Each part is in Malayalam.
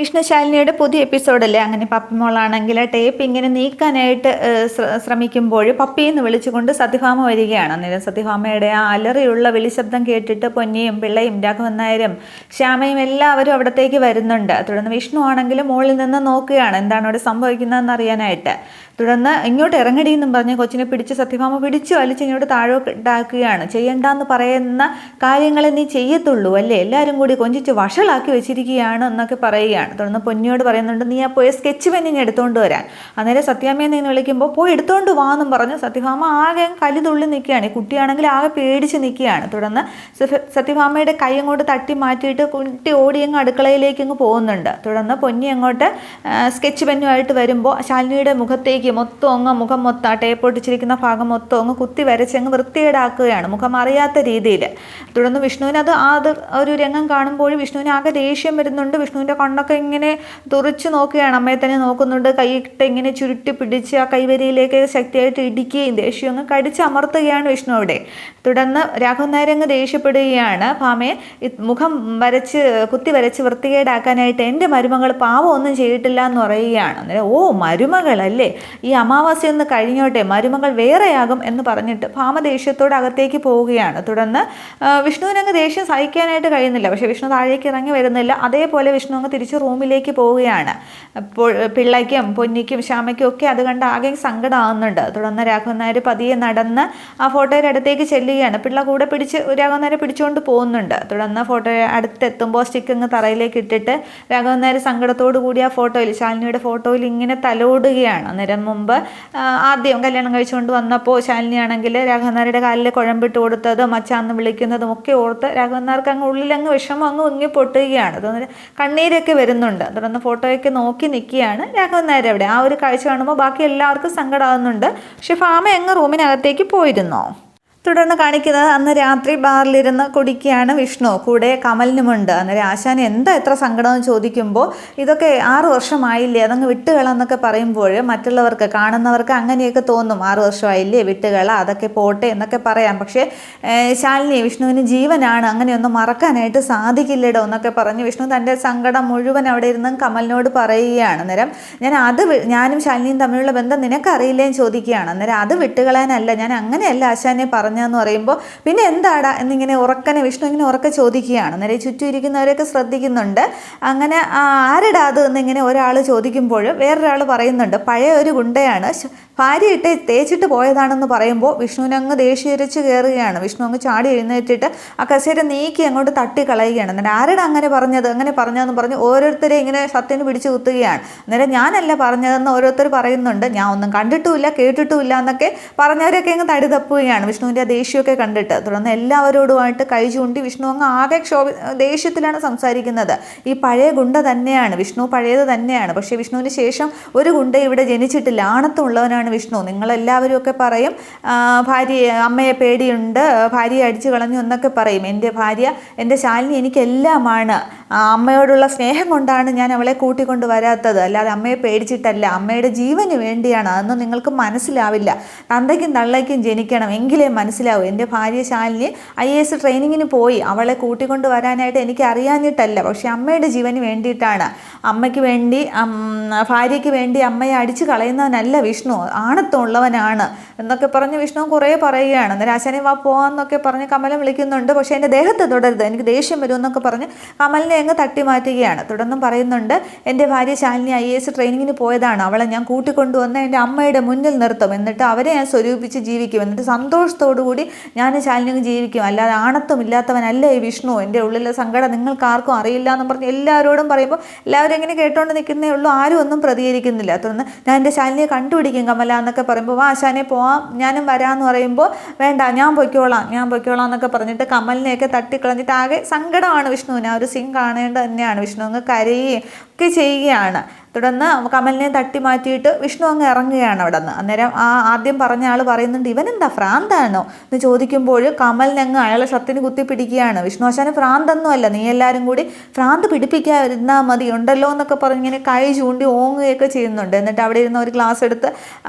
വിഷ്ണുശാലിനിയുടെ പുതിയ എപ്പിസോഡല്ലേ അങ്ങനെ പപ്പിമോളാണെങ്കിൽ ടേപ്പ് ഇങ്ങനെ നീക്കാനായിട്ട് ശ്രമിക്കുമ്പോൾ പപ്പിയെന്ന് വിളിച്ചുകൊണ്ട് സത്യഭാമ വരികയാണ്. അന്നേരം സത്യഭാമയുടെ ആ അലറിയുള്ള വിളിശബ്ദം കേട്ടിട്ട് പൊന്നിയും പിള്ളയും രാഘവൻ നായരും ശ്യാമയും എല്ലാവരും അവിടത്തേക്ക് വരുന്നുണ്ട്. തുടർന്ന് വിഷ്ണു ആണെങ്കിലും മുകളിൽ നിന്ന് നോക്കുകയാണ് എന്താണ് അവിടെ സംഭവിക്കുന്നതെന്ന് അറിയാനായിട്ട്. തുടർന്ന് ഇങ്ങോട്ട് ഇറങ്ങടി എന്നും പറഞ്ഞ് കൊച്ചിനെ പിടിച്ച് സത്യഭാമ പിടിച്ചു വലിച്ച് ഇങ്ങോട്ട് താഴോട്ടാക്കുകയാണ്. ചെയ്യണ്ടെന്ന് പറയുന്ന കാര്യങ്ങളെ നീ ചെയ്യത്തുള്ളൂ അല്ലേ, എല്ലാവരും കൂടി കൊഞ്ചിച്ച് വഷളാക്കി വെച്ചിരിക്കുകയാണ് എന്നൊക്കെ പറയുകയാണ്. തുടർന്ന് പൊന്നിയോട് പറയുന്നുണ്ട് നീ ആ പോയ സ്കെച്ച് പെന്നിങ് എടുത്തുകൊണ്ട് വരാൻ. അന്നേരം സത്യാമ്മയെ നിന്ന് വിളിക്കുമ്പോൾ പോയി എടുത്തുകൊണ്ട് വാ എന്നും പറഞ്ഞ് സത്യഭാമ ആകെ കലിതുള്ളി നിൽക്കുകയാണ്. ഈ കുട്ടിയാണെങ്കിൽ ആകെ പേടിച്ച് നിൽക്കുകയാണ്. തുടർന്ന് സത്യഭാമയുടെ കൈ അങ്ങോട്ട് തട്ടി മാറ്റിയിട്ട് കുട്ടി ഓടിയങ്ങ് അടുക്കളയിലേക്ക് അങ്ങ് പോകുന്നുണ്ട്. തുടർന്ന് പൊന്നി അങ്ങോട്ട് സ്കെച്ച് പെന്നുമായിട്ട് വരുമ്പോൾ ശാലിനിയുടെ മുഖത്തേക്ക് മൊത്തം മുഖം മൊത്തം ടേപ്പ് ഒട്ടിച്ചിരിക്കുന്ന ഭാഗം മൊത്തം കുത്തി വരച്ചങ്ങ് വൃത്തികേടാക്കുകയാണ്, മുഖം അറിയാത്ത രീതിയിൽ. തുടർന്ന് വിഷ്ണുവിന് അത് ഒരു രംഗം കാണുമ്പോൾ വിഷ്ണുവിന് ആകെ ദേഷ്യം വരുന്നുണ്ട്. വിഷ്ണുവിൻ്റെ കണ്ണൊക്കെ ഇങ്ങനെ തുറച്ചു നോക്കുകയാണ്, അമ്മയെ തന്നെ നോക്കുന്നുണ്ട്. കൈയിട്ട് ഇങ്ങനെ ചുരുട്ടി പിടിച്ച് ആ കൈവരിയിലേക്ക് ശക്തിയായിട്ട് ഇടിക്കുകയും ദേഷ്യം അങ്ങ് കടിച്ചമർത്തുകയാണ് വിഷ്ണു അവിടെ. തുടർന്ന് രാഘവൻ നായർ അങ്ങ് ദേഷ്യപ്പെടുകയാണ്. ഭാമയെ മുഖം കുത്തി വരച്ച് വൃത്തികേടാക്കാനായിട്ട് എൻ്റെ മരുമകൾ പാവം ഒന്നും ചെയ്തിട്ടില്ല എന്ന് പറയുകയാണ്. അന്നേരം ഓ മരുമകളല്ലേ, ഈ അമാവാസ്യ ഒന്ന് കഴിഞ്ഞോട്ടെ, മരുമകൾ വേറെയാകും എന്ന് പറഞ്ഞിട്ട് ഭാമ ദേഷ്യത്തോട് അകത്തേക്ക് പോവുകയാണ്. തുടർന്ന് വിഷ്ണുവിനങ്ങ് ദേഷ്യം സഹിക്കാനായിട്ട് കഴിയുന്നില്ല. പക്ഷേ വിഷ്ണു താഴേക്ക് ഇറങ്ങി വരുന്നില്ല. അതേപോലെ വിഷ്ണു അങ്ങ് തിരിച്ച് റൂമിലേക്ക് പോവുകയാണ്. അപ്പോൾ പിള്ളയ്ക്കും പൊന്നിക്കും ശ്യാമയ്ക്കും ഒക്കെ അത് കണ്ട് ആകെ സങ്കടമാകുന്നുണ്ട്. തുടർന്ന് രാഘവൻ നായർ പതിയെ നടന്ന് ആ ഫോട്ടോയുടെ അടുത്തേക്ക് ചെല്ലുകയാണ്. പിള്ള കൂടെ പിടിച്ച് രാഘവൻ നായരെ പിടിച്ചുകൊണ്ട് പോകുന്നുണ്ട്. തുടർന്ന് ഫോട്ടോ അടുത്തെത്തുമ്പോൾ സ്റ്റിക്ക് അങ്ങ് തറയിലേക്ക് ഇട്ടിട്ട് രാഘവൻ നായർ സങ്കടത്തോടു കൂടി ആ ഫോട്ടോയിൽ ശാലിനിയുടെ ഫോട്ടോയിൽ ഇങ്ങനെ തലോടുകയാണ്. അന്നേരം മുമ്പ് ആദ്യം കല്യാണം കഴിച്ചുകൊണ്ട് വന്നപ്പോൾ ശാലിനി ആണെങ്കിൽ രാഘവൻ നായരുടെ കാലിൽ കുഴമ്പിട്ട് കൊടുത്തതും മച്ചാന്ന് വിളിക്കുന്നതും ഒക്കെ ഓർത്ത് രാഘവൻ നായർക്ക് അങ്ങ് ഉള്ളിലങ്ങ് വിഷമം അങ്ങ് ഉങ്ങി പൊട്ടുകയാണ്. കണ്ണീരൊക്കെ വരുന്നുണ്ട്. തുടർന്ന് ഫോട്ടോയൊക്കെ നോക്കി നിൽക്കുകയാണ് രാഘവൻ നായർ അവിടെ. ആ ഒരു കാഴ്ച കാണുമ്പോൾ ബാക്കി എല്ലാവർക്കും സങ്കടമാകുന്നുണ്ട്. പക്ഷെ ഭാമ അങ്ങ് റൂമിനകത്തേക്ക് പോയിരുന്നോ. തുടർന്ന് കാണിക്കുന്നത് അന്ന് രാത്രി ബാറിലിരുന്ന് കുടിക്കുകയാണ് വിഷ്ണു, കൂടെ കമലിനുമുണ്ട്. അന്നേരം ആശാൻ എന്താ എത്ര സങ്കടമെന്ന് ചോദിക്കുമ്പോൾ ഇതൊക്കെ 6 വർഷമായില്ലേ, അതങ്ങ് വിട്ടുകളെന്നൊക്കെ പറയുമ്പോൾ മറ്റുള്ളവർക്ക് കാണുന്നവർക്ക് അങ്ങനെയൊക്കെ തോന്നും, 6 വർഷമായില്ലേ വിട്ടുകള, അതൊക്കെ പോട്ടെ എന്നൊക്കെ പറയാം. പക്ഷേ ശാലിനി വിഷ്ണുവിന് ജീവനാണ്, അങ്ങനെയൊന്നും മറക്കാനായിട്ട് സാധിക്കില്ലടോ എന്നൊക്കെ പറഞ്ഞ് വിഷ്ണു തൻ്റെ സങ്കടം മുഴുവൻ അവിടെ ഇരുന്ന് കമലിനോട് പറയുകയാണ്. അന്നേരം ഞാനും ശാലിനിയും തമ്മിലുള്ള ബന്ധം നിനക്കറിയില്ലേന്ന് ചോദിക്കുകയാണ്. അന്നേരം അത് വിട്ടുകളയാനല്ല, ഞാൻ അങ്ങനെയല്ല ആശാനെ പറഞ്ഞെന്ന് പറയുമ്പോൾ പിന്നെ എന്താടാ എന്നിങ്ങനെ വിഷ്ണു ഇങ്ങനെ ഉറക്കെ ചോദിക്കുകയാണ്. അന്നേരം ചുറ്റും ഇരിക്കുന്നവരെയൊക്കെ ശ്രദ്ധിക്കുന്നുണ്ട്. അങ്ങനെ ആരെടാ അത് എന്നിങ്ങനെ ഒരാൾ ചോദിക്കുമ്പോൾ വേറൊരാൾ പറയുന്നുണ്ട് പഴയ ഒരു ഗുണ്ടയാണ്, ഭാര്യ ഇട്ട് തേച്ചിട്ട് പോയതാണെന്ന് പറയുമ്പോൾ വിഷ്ണുവിനങ്ങ് ദേഷ്യരിച്ച് കയറുകയാണ്. വിഷ്ണു അങ്ങ് ചാടി എഴുന്നേറ്റിട്ട് ആ കസേര നീക്കി അങ്ങോട്ട് തട്ടിക്കളയുകയാണ്. അന്നേരം ആരുടെ അങ്ങനെ പറഞ്ഞതെന്ന് പറഞ്ഞ് ഓരോരുത്തരെ ഇങ്ങനെ സത്യന് പിടിച്ചു കുത്തുകയാണ്. അന്നേരം ഞാനല്ല പറഞ്ഞതെന്ന് ഓരോരുത്തർ പറയുന്നുണ്ട്. ഞാൻ ഒന്നും കണ്ടിട്ടുമില്ല കേട്ടിട്ടുമില്ല എന്നൊക്കെ പറഞ്ഞവരൊക്കെ അങ്ങ് തടി തപ്പുകയാണ് വിഷ്ണുവിൻ്റെ ദേഷ്യമൊക്കെ കണ്ടിട്ട്. തുടർന്ന് എല്ലാവരോടുമായിട്ട് കൈ ചൂണ്ടി വിഷ്ണു അങ്ങ് ആകെ ദേഷ്യത്തിലാണ് സംസാരിക്കുന്നത്. ഈ പഴയ ഗുണ്ട തന്നെയാണ് വിഷ്ണു, പഴയത് തന്നെയാണ്. പക്ഷേ വിഷ്ണുവിന് ശേഷം ഒരു ഗുണ്ട ഇവിടെ ജനിച്ചിട്ടില്ല, ആണത്തുള്ളവനാണ് വിഷ്ണു. നിങ്ങളെല്ലാവരും ഒക്കെ പറയും അമ്മയെ പേടിയുണ്ട്, ഭാര്യയെ അടിച്ചു കളഞ്ഞു എന്നൊക്കെ പറയും. എൻ്റെ ഭാര്യ, എൻ്റെ ശാലിനി എനിക്കെല്ലാമാണ്. അമ്മയോടുള്ള സ്നേഹം കൊണ്ടാണ് ഞാൻ അവളെ കൂട്ടിക്കൊണ്ട് വരാത്തത്, അല്ലാതെ അമ്മയെ പേടിച്ചിട്ടല്ല, അമ്മയുടെ ജീവന് വേണ്ടിയാണ്. അതൊന്നും നിങ്ങൾക്ക് മനസ്സിലാവില്ല. തന്തയ്ക്കും തള്ളയ്ക്കും ജനിക്കണം എങ്കിലേ മനസ്സിലാവും. എൻ്റെ ഭാര്യ ശാലിനി IAS ട്രെയിനിങ്ങിന് പോയി, അവളെ കൂട്ടിക്കൊണ്ട് വരാനായിട്ട് എനിക്ക് അറിയാഞ്ഞിട്ടല്ല, പക്ഷെ അമ്മയുടെ ജീവന് വേണ്ടിയിട്ടാണ്. അമ്മയ്ക്ക് വേണ്ടി ഭാര്യയ്ക്ക് വേണ്ടി അമ്മയെ അടിച്ചു കളയുന്നവനല്ല വിഷ്ണു, ആണത്തുള്ളവനാണ് എന്നൊക്കെ പറഞ്ഞ് വിഷ്ണു കുറേ പറയുകയാണ്. അന്നേരം ആശാനെ വാ പോവാന്നൊക്കെ പറഞ്ഞ് കമലം വിളിക്കുന്നുണ്ട്. പക്ഷേ എൻ്റെ ദേഹത്ത് തുടരുത്, എനിക്ക് ദേഷ്യം വരുമെന്നൊക്കെ പറഞ്ഞ് കമലിനെ അങ്ങ് തട്ടി മാറ്റുകയാണ്. തുടർന്നും പറയുന്നുണ്ട് എൻ്റെ ഭാര്യ ശാലിനി IAS ട്രെയിനിങ്ങിന് പോയതാണ്, അവളെ ഞാൻ കൂട്ടിക്കൊണ്ടുവന്ന് എൻ്റെ അമ്മയുടെ മുന്നിൽ നിർത്തും, എന്നിട്ട് അവരെ ഞാൻ സ്വരൂപിച്ച് ജീവിക്കും, എന്നിട്ട് സന്തോഷത്തോടു കൂടി ഞാൻ ശാലിനിയും ജീവിക്കും, അല്ലാതെ ആണത്വം ഇല്ലാത്തവനല്ല ഈ വിഷ്ണു. എൻ്റെ ഉള്ളിലെ സങ്കടം നിങ്ങൾക്ക് ആർക്കും അറിയില്ല എന്ന് പറഞ്ഞ് എല്ലാവരോടും പറയുമ്പോൾ എല്ലാവരും എങ്ങനെ കേട്ടോണ്ട് നിൽക്കുന്നേ ഉള്ളൂ, ആരും ഒന്നും പ്രതികരിക്കുന്നില്ല. തുടർന്ന് ഞാൻ എൻ്റെ ശാലിനിയെ കണ്ടുപിടിക്കും കമല എന്നൊക്കെ പറയുമ്പോൾ വാ ആശാനെ പോവാം, ഞാനും വരാമെന്ന് പറയുമ്പോൾ വേണ്ട ഞാൻ പൊയ്ക്കോളാം എന്നൊക്കെ പറഞ്ഞിട്ട് കമലിനെയൊക്കെ തട്ടിക്കളഞ്ഞിട്ട് ആകെ സങ്കടമാണ് വിഷ്ണുവിന്. ആ ഒരു സീൻ കാണേണ്ടത് തന്നെയാണ്. വിഷ്ണു അങ്ങ് കരയുകയും ഒക്കെ ചെയ്യുകയാണ്. തുടർന്ന് കമലിനെ തട്ടി മാറ്റിയിട്ട് വിഷ്ണു അങ്ങ് ഇറങ്ങുകയാണ് അവിടെ നിന്ന്. അന്നേരം ആദ്യം പറഞ്ഞ ആൾ പറയുന്നുണ്ട് ഇവനെന്താ ഭ്രാന്താണോ എന്ന് ചോദിക്കുമ്പോൾ കമലിനങ്ങ് അയാളെ ഷർട്ടിന് കുത്തി പിടിക്കുകയാണ്. വിഷ്ണു ആശാന് ഭ്രാന്തൊന്നും അല്ല, നീ എല്ലാവരും കൂടി ഭ്രാന്ത് പിടിപ്പിക്കാതിരുന്നാൽ മതി ഉണ്ടല്ലോ എന്നൊക്കെ പറഞ്ഞിങ്ങനെ കൈ ചൂണ്ടി ഓങ്ങുകയൊക്കെ ചെയ്യുന്നുണ്ട്. എന്നിട്ട് അവിടെ ഇരുന്ന ഒരു ഗ്ലാസ് എടുത്ത്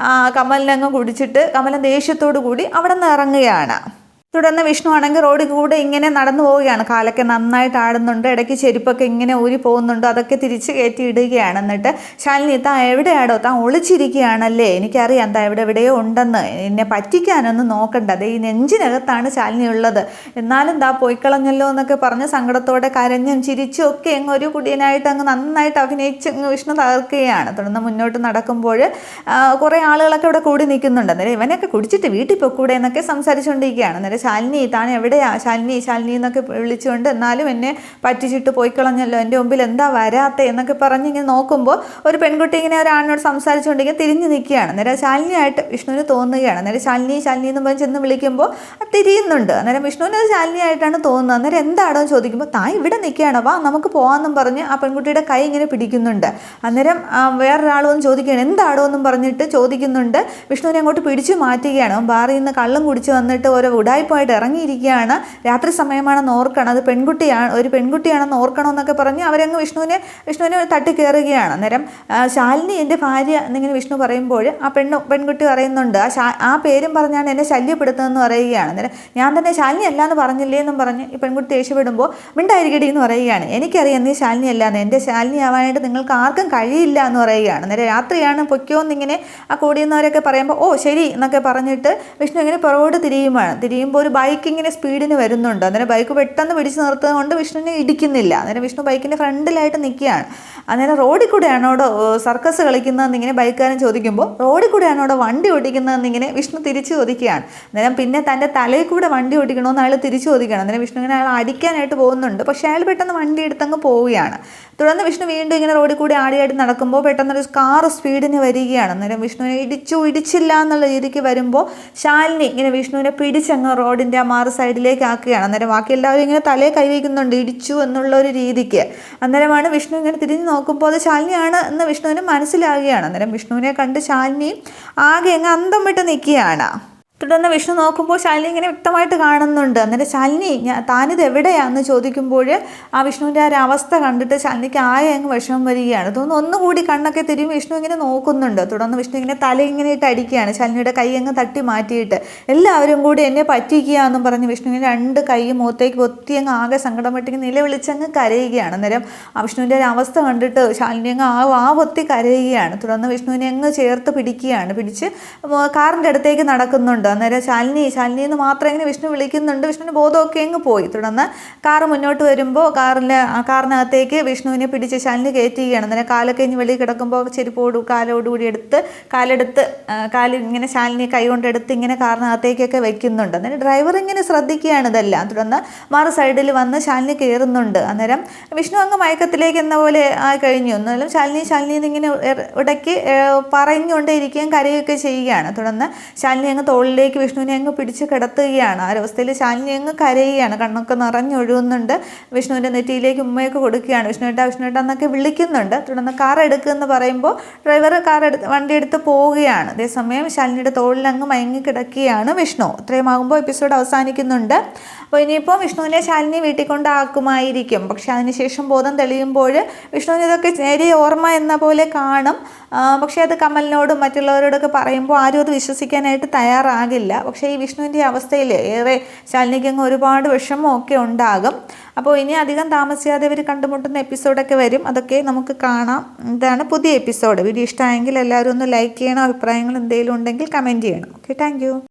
കമലിനങ്ങ് കുടിച്ചിട്ട് കമലൻ ദേഷ്യത്തോടു കൂടി അവിടെ നിന്ന് ഇറങ്ങുകയാണ്. തുടർന്ന് വിഷ്ണു ആണെങ്കിൽ റോഡിൽ കൂടെ ഇങ്ങനെ നടന്നു പോവുകയാണ്. കാലൊക്കെ നന്നായിട്ട് ആടുന്നുണ്ട്, ഇടയ്ക്ക് ചെരുപ്പൊക്കെ ഇങ്ങനെ ഊരി പോകുന്നുണ്ട്, അതൊക്കെ തിരിച്ച് കയറ്റി ഇടുകയാണ്. എന്നിട്ട് ശാലിനി, താൻ എവിടെയാടോ, താൻ ഒളിച്ചിരിക്കുകയാണല്ലേ, എനിക്കറിയാം താൻ എവിടെയോ ഉണ്ടെന്ന്, എന്നെ പറ്റിക്കാനൊന്നും നോക്കണ്ടത്, ഈ നെഞ്ചിനകത്താണ് ശാലിനി ഉള്ളത്, എന്നാലും താ പോയിക്കളഞ്ഞല്ലോ എന്നൊക്കെ പറഞ്ഞ് സങ്കടത്തോടെ കരഞ്ഞും ചിരിച്ചും ഒക്കെ അങ്ങ് ഒരു കുടിയനായിട്ട് അങ്ങ് നന്നായിട്ട് അഭിനയിച്ച് വിഷ്ണു തകർക്കുകയാണ്. തുടർന്ന് മുന്നോട്ട് നടക്കുമ്പോൾ കുറേ ആളുകളൊക്കെ ഇവിടെ കൂടി നിൽക്കുന്നുണ്ട്. അന്നേരം ഇവനൊക്കെ കുടിച്ചിട്ട് വീട്ടിൽ പൊക്കൂടെ എന്നൊക്കെ സംസാരിച്ചുകൊണ്ടിരിക്കുകയാണ്. അന്നേരം ശാലിനി, താൻ എവിടെയാ ശാലിനി, ശാലിനി എന്നൊക്കെ വിളിച്ചുകൊണ്ട്, എന്നാലും എന്നെ പറ്റിച്ചിട്ട് പോയിക്കളഞ്ഞല്ലോ, എൻ്റെ മുമ്പിൽ എന്താ വരാത്തെ എന്നൊക്കെ പറഞ്ഞ് ഇങ്ങനെ നോക്കുമ്പോൾ ഒരു പെൺകുട്ടി ഇങ്ങനെ ഒരാളിനോട് സംസാരിച്ചുകൊണ്ടിരിക്കുക തിരിഞ്ഞ് നിൽക്കുകയാണ്. അന്നേരം ശാലിനിയായിട്ട് വിഷ്ണുവിന് തോന്നുകയാണ്. അന്നേരം ശാലിനി ശാലിനി എന്ന് പറഞ്ഞ് ചെന്ന് വിളിക്കുമ്പോൾ തിരിയുന്നുണ്ട്. അന്നേരം വിഷ്ണുവിന് അത് ശാലിനിയായിട്ടാണ് തോന്നുന്നത്. അന്നേരം എന്താണോ ചോദിക്കുമ്പോൾ, താൻ ഇവിടെ നിൽക്കുകയാണോ, വാ നമുക്ക് പോകാമെന്നും പറഞ്ഞ് ആ പെൺകുട്ടിയുടെ കൈ ഇങ്ങനെ പിടിക്കുന്നുണ്ട്. അന്നേരം വേറൊരാൾ വന്ന് ചോദിക്കുകയാണ്, എന്താണോ എന്നും പറഞ്ഞിട്ട് ചോദിക്കുന്നുണ്ട്. വിഷ്ണുവിനെ അങ്ങോട്ട് പിടിച്ചു മാറ്റുകയാണ്. ബാറിൽ നിന്ന് കള്ളം കുടിച്ച് വന്നിട്ട് ഓരോ ഉടായ്പായിട്ട് ഇറങ്ങിയിരിക്കുകയാണ്. രാത്രി സമയമാണെന്ന് ഓർക്കണം, അത് ഒരു പെൺകുട്ടിയാണെന്ന് ഓർക്കണമെന്നൊക്കെ പറഞ്ഞ് അവരങ്ങ് വിഷ്ണുവിനെ തട്ടിക്കയറുകയാണ്. അന്നേരം ശാലിനി എൻ്റെ ഭാര്യ എന്നിങ്ങനെ വിഷ്ണു പറയുമ്പോൾ ആ പെൺകുട്ടി പറയുന്നുണ്ട്, ആ പേരും പറഞ്ഞാണ് എന്നെ ശല്യപ്പെടുത്തുന്നതെന്ന് പറയുകയാണ്. അന്നേരം ഞാൻ തന്നെ ശാലിനി അല്ല എന്ന് പറഞ്ഞില്ലേ എന്നും പറഞ്ഞ് ഈ പെൺകുട്ടി ദേഷ്യപ്പെടുമ്പോൾ, മിണ്ടായിരിക്കടി എന്ന് പറയുകയാണ്. എനിക്കറിയാം നീ ശാലിനി അല്ലാന്ന്, എൻ്റെ ശാലിനി ആവാനായിട്ട് നിങ്ങൾക്ക് ആർക്കും കഴിയില്ല എന്ന് പറയുകയാണ്. അന്നേരം രാത്രിയാണ് പൊയ്ക്കോന്നിങ്ങനെ ആ കൂടിയെന്നവരൊക്കെ പറയുമ്പോൾ, ഓ ശരി എന്നൊക്കെ പറഞ്ഞിട്ട് വിഷ്ണു ഇങ്ങനെ പുറകോട്ട് തിരിയുമ്പോൾ ഒരു ബൈക്ക് ഇങ്ങനെ സ്പീഡിന് വരുന്നുണ്ട്. അന്നേരം ബൈക്ക് പെട്ടെന്ന് പിടിച്ച് നിർത്തുന്നത് കൊണ്ട് വിഷ്ണുവിനെ ഇടിക്കുന്നില്ല. അന്നേരം വിഷ്ണു ബൈക്കിൻ്റെ ഫ്രണ്ടിലായിട്ട് നിൽക്കുകയാണ്. അന്നേരം റോഡിൽ കൂടെയാണോ അവിടെ സർക്കസ് കളിക്കുന്നതെന്ന് ഇങ്ങനെ ബൈക്കുകാരൻ ചോദിക്കുമ്പോൾ, റോഡിൽ കൂടെയാണോ അവിടെ വണ്ടി ഓടിക്കുന്നതെന്ന് ഇങ്ങനെ വിഷ്ണു തിരിച്ചു ചോദിക്കുകയാണ്. അന്നേരം പിന്നെ തൻ്റെ തലയിൽ കൂടെ വണ്ടി ഓടിക്കണമെന്ന് അയാൾ തിരിച്ചു ചോദിക്കുകയാണ്. അന്നേരം വിഷ്ണു ഇങ്ങനെ അയാൾ അടിക്കാനായിട്ട് പോകുന്നുണ്ട്. പക്ഷേ അയാൾ പെട്ടെന്ന് വണ്ടി എടുത്തങ്ങ് പോവുകയാണ്. തുടർന്ന് വിഷ്ണു വീണ്ടും ഇങ്ങനെ റോഡിൽ കൂടി ആടിയായിട്ട് നടക്കുമ്പോൾ പെട്ടെന്നൊരു കാർ സ്പീഡിന് വരികയാണ്. അന്നേരം വിഷ്ണുവിനെ ഇടിച്ചില്ല എന്നുള്ള രീതിക്ക് വരുമ്പോൾ ശാലിനി ഇങ്ങനെ വിഷ്ണുവിനെ പിടിച്ചങ്ങ് റോഡിൻ്റെ ആ മാറ് സൈഡിലേക്ക് ആക്കുകയാണ്. അന്നേരം ബാക്കി എല്ലാവരും ഇങ്ങനെ തലയെ കൈവയ്ക്കുന്നുണ്ട്, ഇടിച്ചു എന്നുള്ള ഒരു രീതിക്ക്. അന്നേരമാണ് വിഷ്ണു ഇങ്ങനെ തിരിഞ്ഞ് നോക്കുമ്പോൾ അത് ശാലിനിയാണ് എന്ന് വിഷ്ണുവിന് മനസ്സിലാകുകയാണ്. അന്നേരം വിഷ്ണുവിനെ കണ്ട് ശാലിനി ആകെ അങ്ങ് അന്തം വിട്ട് നിൽക്കുകയാണ്. തുടർന്ന് വിഷ്ണു നോക്കുമ്പോൾ ശാലിനി ഇങ്ങനെ വ്യക്തമായിട്ട് കാണുന്നുണ്ട്. അന്നേരം ശാലിനി, താനിത് എവിടെയാണെന്ന് ചോദിക്കുമ്പോൾ ആ വിഷ്ണുവിൻ്റെ ആ ഒരു അവസ്ഥ കണ്ടിട്ട് ശാലിനിക്ക് അങ്ങ് വിഷമം വരികയാണ്. തോന്നുന്നു ഒന്നുകൂടി കണ്ണൊക്കെ തിരിയും വിഷ്ണു ഇങ്ങനെ നോക്കുന്നുണ്ട്. തുടർന്ന് വിഷ്ണു ഇങ്ങനെ തല ഇങ്ങനെ ഇട്ട് അടിക്കുകയാണ്. ശാലിനിയുടെ കൈ അങ്ങ് തട്ടി മാറ്റിയിട്ട്, എല്ലാവരും കൂടി എന്നെ പറ്റിക്കുക എന്നും പറഞ്ഞ് വിഷ്ണു ഇങ്ങനെ രണ്ട് കൈ മുഖത്തേക്ക് പൊത്തി അങ്ങ് ആകെ സങ്കടം പെട്ടി നിലവിളിച്ചങ്ങ് കരയുകയാണ്. അന്നേരം ആ വിഷ്ണുവിൻ്റെ ഒരു അവസ്ഥ കണ്ടിട്ട് ശാലിനി അങ്ങ് പൊത്തി കരയുകയാണ്. തുടർന്ന് വിഷ്ണുവിനെ അങ്ങ് ചേർത്ത് പിടിച്ച് കാറിൻ്റെ അടുത്തേക്ക് നടക്കുന്നുണ്ട്. അന്നേരം ശാലിനി എന്ന് മാത്രം ഇങ്ങനെ വിഷ്ണു വിളിക്കുന്നുണ്ട്. വിഷ്ണുവിന് ബോധമൊക്കെ അങ്ങ് പോയി. തുടർന്ന് കാറ് മുന്നോട്ട് വരുമ്പോൾ കാറിനകത്തേക്ക് വിഷ്ണുവിനെ പിടിച്ച് ശാലിനി കയറ്റുകയാണ്. അന്നേരം കാലൊക്കെ ഇനി വെളിയിൽ കിടക്കുമ്പോൾ കാലോടുകൂടി കാലെടുത്ത് ഇങ്ങനെ ശാലിനി കൈ കൊണ്ടെടുത്ത് ഇങ്ങനെ കാറിനകത്തേക്കൊക്കെ വെക്കുന്നുണ്ട്. അന്നേരം ഡ്രൈവർ ഇങ്ങനെ ശ്രദ്ധിക്കുകയാണ് ഇതെല്ലാം. തുടർന്ന് മറു സൈഡിൽ വന്ന് ശാലിനി കയറുന്നുണ്ട്. അന്നേരം വിഷ്ണു അങ്ങ് മയക്കത്തിലേക്ക് എന്ന പോലെ ആയി കഴിഞ്ഞു. എന്നാലും ശാലിനി എന്നിങ്ങനെ ഇടയ്ക്ക് പറഞ്ഞുകൊണ്ടേ ഇരിക്കുകയും കരയുകയൊക്കെ ചെയ്യുകയാണ്. തുടർന്ന് ശാലിനി അങ്ങ് തോളിലേക്ക് വിഷ്ണുവിനെ അങ്ങ് പിടിച്ച് കിടത്തുകയാണ്. ആ അവസ്ഥയിൽ ശാലിനി അങ്ങ് കരയുകയാണ്. കണ്ണൊക്കെ നിറഞ്ഞൊഴുകുന്നുണ്ട്. വിഷ്ണുവിൻ്റെ നെറ്റിയിലേക്ക് ഉമ്മയൊക്കെ കൊടുക്കുകയാണ്. വിഷ്ണുവേട്ട എന്നൊക്കെ വിളിക്കുന്നുണ്ട്. തുടർന്ന് കാർ എടുക്കുമെന്ന് പറയുമ്പോൾ ഡ്രൈവർ വണ്ടി എടുത്ത് പോവുകയാണ്. അതേസമയം ശാലിനിയുടെ തോളിൽ അങ്ങ് മയങ്ങി കിടക്കുകയാണ് വിഷ്ണു. ഇത്രയുമാകുമ്പോൾ എപ്പിസോഡ് അവസാനിക്കുന്നുണ്ട്. അപ്പോൾ ഇനിയിപ്പോൾ വിഷ്ണുവിനെ ശാലിനി വീട്ടിൽ കൊണ്ടാക്കുമായിരിക്കും. പക്ഷെ അതിനുശേഷം ബോധം തെളിയുമ്പോൾ വിഷ്ണുവിന് ഇതൊക്കെ നേരിയ ഓർമ്മ എന്ന പോലെ കാണും. പക്ഷേ അത് കമലിനോടും മറ്റുള്ളവരോടൊക്കെ പറയുമ്പോൾ ആരും അത് വിശ്വസിക്കാനായിട്ട് തയ്യാറാകില്ല. പക്ഷേ ഈ വിഷ്ണുവിൻ്റെ അവസ്ഥയിൽ ഏറെ ശാലിനിക്ക് അങ്ങ് ഒരുപാട് വിഷമമൊക്കെ ഉണ്ടാകും. അപ്പോൾ ഇനി അധികം താമസിയാതെ ഇവർ കണ്ടുമുട്ടുന്ന എപ്പിസോഡൊക്കെ വരും. അതൊക്കെ നമുക്ക് കാണാം. ഇതാണ് പുതിയ എപ്പിസോഡ്. വീഡിയോ ഇഷ്ടമായെങ്കിൽ എല്ലാവരും ഒന്ന് ലൈക്ക് ചെയ്യണം. അഭിപ്രായങ്ങൾ എന്തെങ്കിലും ഉണ്ടെങ്കിൽ കമൻറ്റ് ചെയ്യണം. Okay, thank